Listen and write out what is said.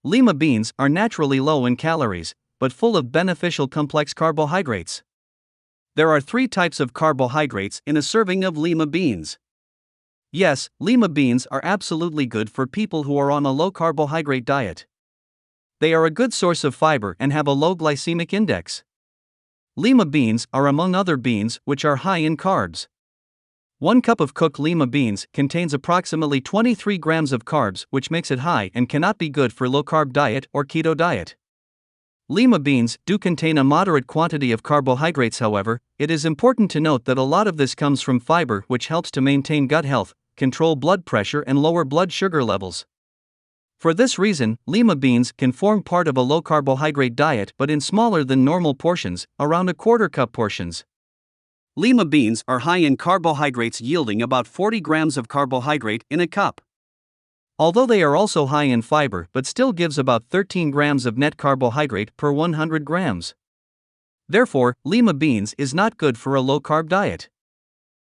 Lima beans are naturally low in calories, but full of beneficial complex carbohydrates. There are 3 types of carbohydrates in a serving of Lima beans. Yes, Lima beans are absolutely good for people who are on a low carbohydrate diet. They are a good source of fiber and have a low glycemic index. Lima beans are among other beans which are high in carbs. 1 cup of cooked Lima beans contains approximately 23 grams of carbs, which makes it high and cannot be good for low-carb diet or keto diet. Lima beans do contain a moderate quantity of carbohydrates. However, it is important to note that a lot of this comes from fiber, which helps to maintain gut health, control blood pressure and lower blood sugar levels. For this reason, Lima beans can form part of a low-carbohydrate diet but in smaller than normal portions, around a quarter cup portions. Lima beans are high in carbohydrates, yielding about 40 grams of carbohydrate in a cup. Although they are also high in fiber, but still gives about 13 grams of net carbohydrate per 100 grams. Therefore, Lima beans is not good for a low-carb diet.